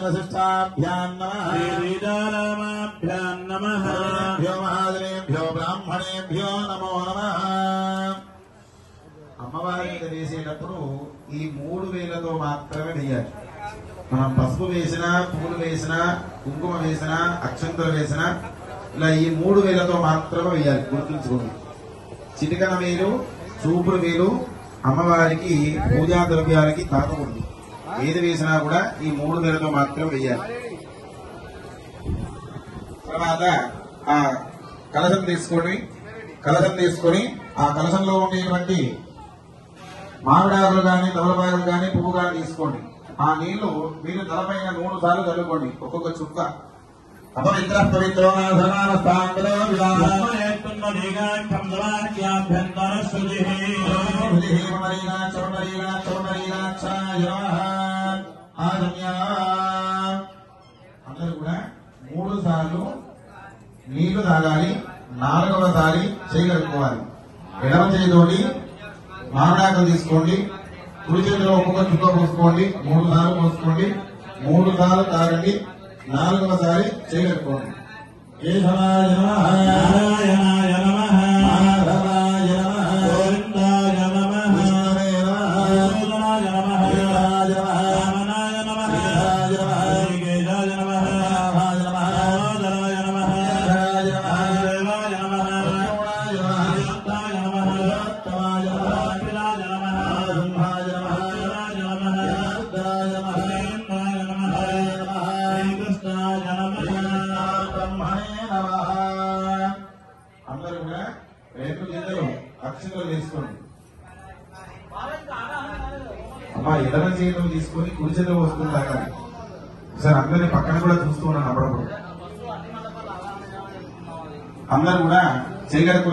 वसिष्ठाभ्यां नमः శ్రీరామాభ్యాం నమః महादेवेभ्यो ब्राह्मणेभ्यो नमो नमः అమ్మవారి మీద వేసేటప్పుడు ఈ 3 వేలతో మాత్రమే వేయాలి. మనం పసుపు వేసినా, పూలు వేసినా, కుంకుమ వేసినా, అక్షంతలు వేసినా ఇలా ఈ 3 వేలతో మాత్రమే వేయాలి. గుర్తుంచుకోండి. చిటికన వేలు, చూపుడు వేలు అమ్మవారికి పూజా ద్రవ్యాలకి తాకకూడదు. ఏది వేసినా కూడా ఈ 3 వేలతో మాత్రమే వేయాలి. తర్వాత ఆ కలశం తీసుకొని ఆ కలశంలో ఉండేటువంటి మామిడాకులు కానీ, తమలపాకులు కానీ, పువ్వు కానీ తీసుకోండి. ఆ నీళ్లు మీరు తలపైన 3 సార్లు చల్లుకోండి, ఒక్కొక్క చుక్క. అపవిత్ర పవిత్రో అందరూ కూడా 3 సార్లు నీళ్లు తాగాలి. 4వ సారి చేయగలుగుకోవాలి. ఎడమ చేతితోటి మామిడాకులు తీసుకోండి. కుడి చేతిలో ఒక్కొక్క చుక్క పోసుకోండి. 3 సార్లు పోసుకోండి. 3 సార్లు తాగండి. 4వ సారి చేయగలుగుకోండి. కేశవాయ నమః, నారాయణాయ నమః, మాధవాయ నమః, గోవిందాయ నమః, విష్ణవే నమః, సూదనాయ నమః, వీరాయ నమః, వామనాయ నమః, శ్రీధరాయ నమః, శ్రీకేశాయ నమః, నాభాయ నమః, దామోదరాయ నమః, శ్రీధరాయ నమః, దేవాయ నమః, ప్రసన్నాయ నమః, శాంతాయ నమః, ఉత్తమాయ నమః, అఖిలాయ నమః, బ్రహ్మాయ నమః, శివాయ నమః, రుద్రాయ నమః, శ్రీకృష్ణాయ నమః, శ్రీకృష్ణాయ నమః, బ్రహ్మణే నమః. అందరూ కూడా 2 చేతులు అక్షంతలు తీసుకోండి. అమ్మా ఎడమ చేతులు తీసుకొని కుడి చేతులు వస్తుంది తాగాలి. ఒకసారి అందరినీ పక్కన కూడా చూస్తూ ఉన్నాను. అప్పుడప్పుడు అందరూ కూడా చేయగలుగుతున్నారు.